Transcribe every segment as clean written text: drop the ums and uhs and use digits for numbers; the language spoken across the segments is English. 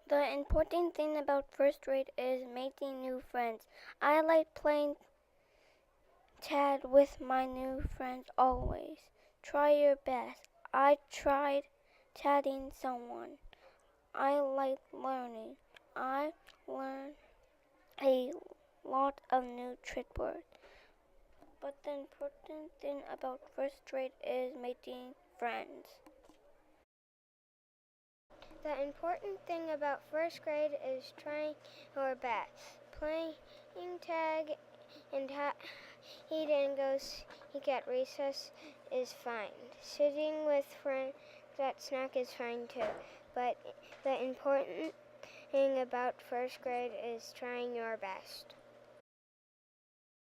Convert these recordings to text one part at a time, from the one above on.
The important thing about first grade is making new friends. I like playing tag with my new friends always. Try your best. I tried chatting someone. I like learning. I learned a lot of new trick words. But the important thing about first grade is making friends. The important thing about first grade is trying your best. Playing tag and hide and go seek at recess is fine. Sitting with friends at snack is fine too. But the important thing about first grade is trying your best.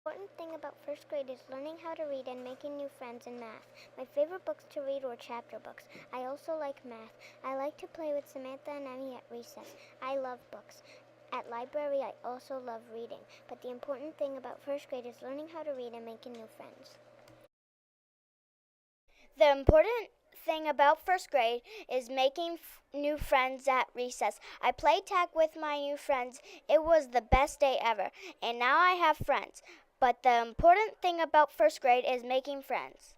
The important thing about first grade is learning how to read and making new friends in math. My favorite books to read were chapter books. I also like math. I like to play with Samantha and Emmy at recess. I love books. At library, I also love reading. But the important thing about first grade is learning how to read and making new friends. The important thing about first grade is making new friends at recess. I played tag with my new friends. It was the best day ever, and now I have friends. But the important thing about first grade is making friends.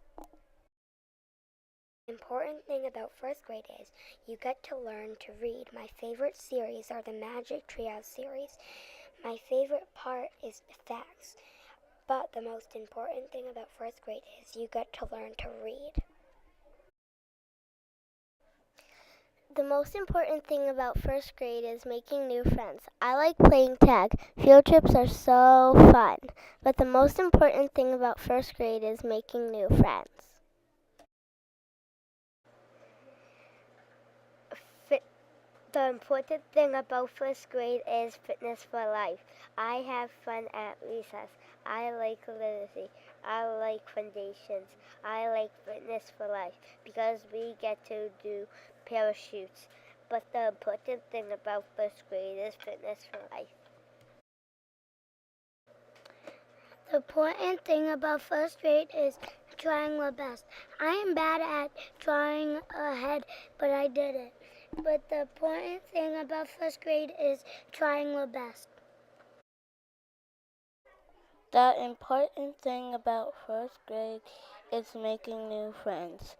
The important thing about first grade is you get to learn to read. My favorite series are the Magic Trio series. My favorite part is the facts. But the most important thing about first grade is you get to learn to read. The most important thing about first grade is making new friends. I like playing tag. Field trips are so fun. But the most important thing about first grade is making new friends. The important thing about first grade is fitness for life. I have fun at recess. I like literacy. I like foundations. I like fitness for life because we get to do parachutes. But the important thing about first grade is fitness for life. The important thing about first grade is trying my best. I am bad at drawing a head, but I did it. But the important thing about first grade is trying my best. The important thing about first grade is making new friends.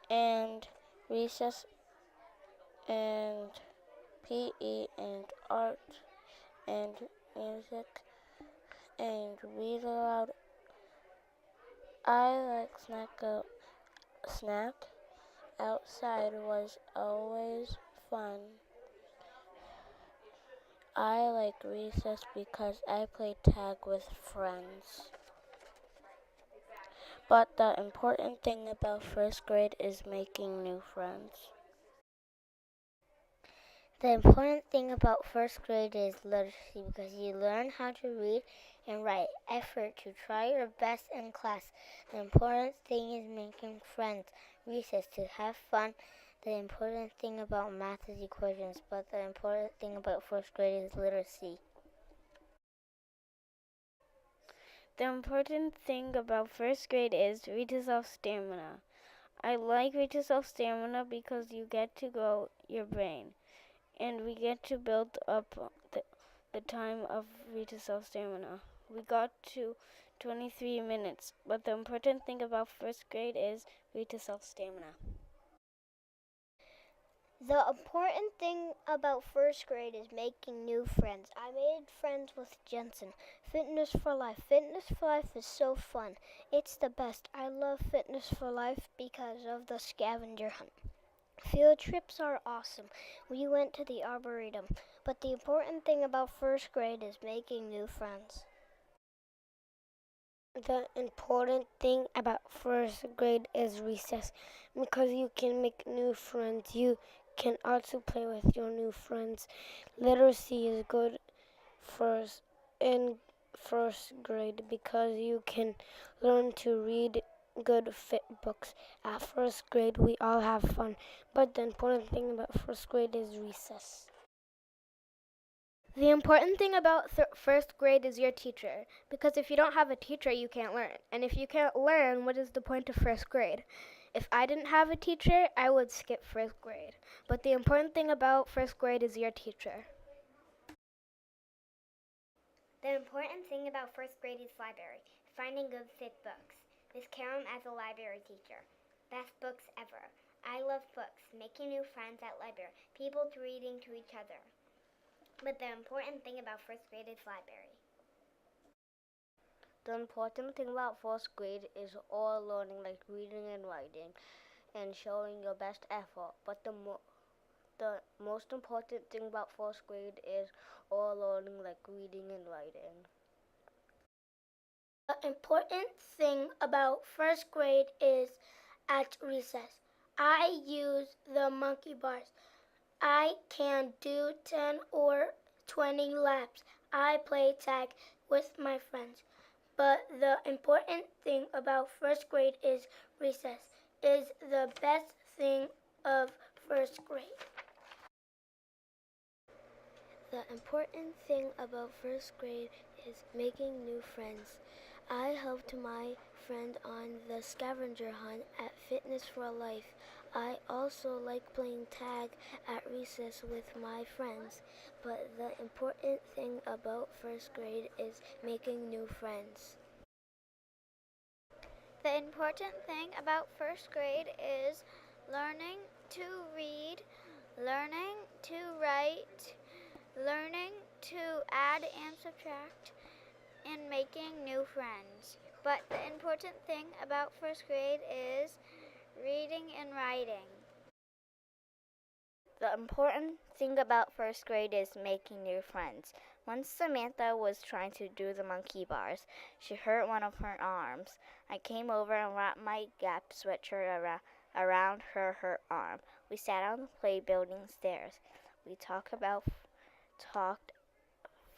And recess and PE and art and music and read aloud. I like snack outside was always fun. I like recess because I play tag with friends. But the important thing about first grade is making new friends. The important thing about first grade is literacy because you learn how to read and write. Effort to try your best in class. The important thing is making friends. Recess to have fun. The important thing about math is equations, but the important thing about first grade is literacy. The important thing about first grade is read to self stamina. I like read to self stamina because you get to grow your brain. And we get to build up the time of read to self stamina. We got to 23 minutes, but the important thing about first grade is read to self stamina. The important thing about first grade is making new friends. I made friends with Jensen. Fitness for Life. Fitness for Life is so fun. It's the best. I love Fitness for Life because of the scavenger hunt. Field trips are awesome. We went to the Arboretum. But the important thing about first grade is making new friends. The important thing about first grade is recess because you can make new friends. You can also play with your new friends. Literacy is good in first grade because you can learn to read good fit books. At first grade we all have fun, but the important thing about first grade is recess. The important thing about first grade is your teacher, because if you don't have a teacher, you can't learn. And if you can't learn, what is the point of first grade? If I didn't have a teacher, I would skip first grade. But the important thing about first grade is your teacher. The important thing about first grade is library, finding good thick books. Miss Karam as a library teacher. Best books ever. I love books, making new friends at library, people reading to each other. But the important thing about first grade is library. The important thing about first grade is all learning, like reading and writing and showing your best effort. But the most important thing about first grade is all learning, like reading and writing. The important thing about first grade is at recess, I use the monkey bars. I can do 10 or 20 laps. I play tag with my friends. But the important thing about first grade is recess is the best thing of first grade. The important thing about first grade is making new friends. I helped my friend on the scavenger hunt at Fitness for Life. I also like playing tag at recess with my friends. But the important thing about first grade is making new friends. The important thing about first grade is learning to read, learning to write, learning to add and subtract, and making new friends. But the important thing about first grade is reading and writing. The important thing about first grade is making new friends. Once Samantha was trying to do the monkey bars, she hurt one of her arms. I came over and wrapped my Gap sweatshirt around her hurt arm. We sat on the play building stairs. We talked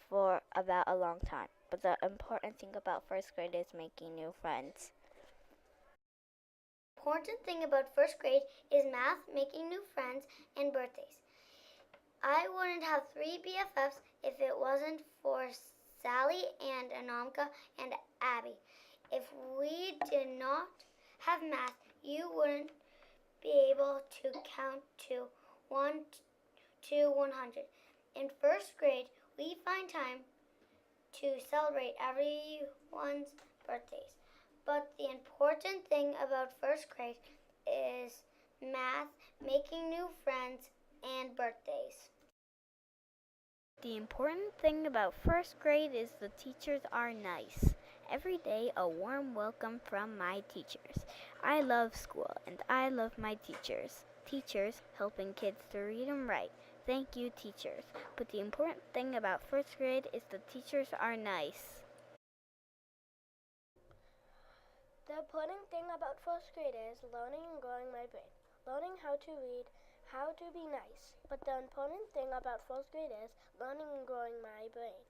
for about a long time. But the important thing about first grade is making new friends. The important thing about first grade is math, making new friends, and birthdays. I wouldn't have 3 BFFs if it wasn't for Sally and Anamka and Abby. If we did not have math, you wouldn't be able to count to 100. In first grade, we find time to celebrate everyone's birthdays. But the important thing about first grade is math, making new friends, and birthdays. The important thing about first grade is the teachers are nice. Every day a warm welcome from my teachers. I love school and I love my teachers. Teachers helping kids to read and write. Thank you, teachers. But the important thing about first grade is the teachers are nice. The important thing about first grade is learning and growing my brain. Learning how to read, how to be nice. But the important thing about first grade is learning and growing my brain.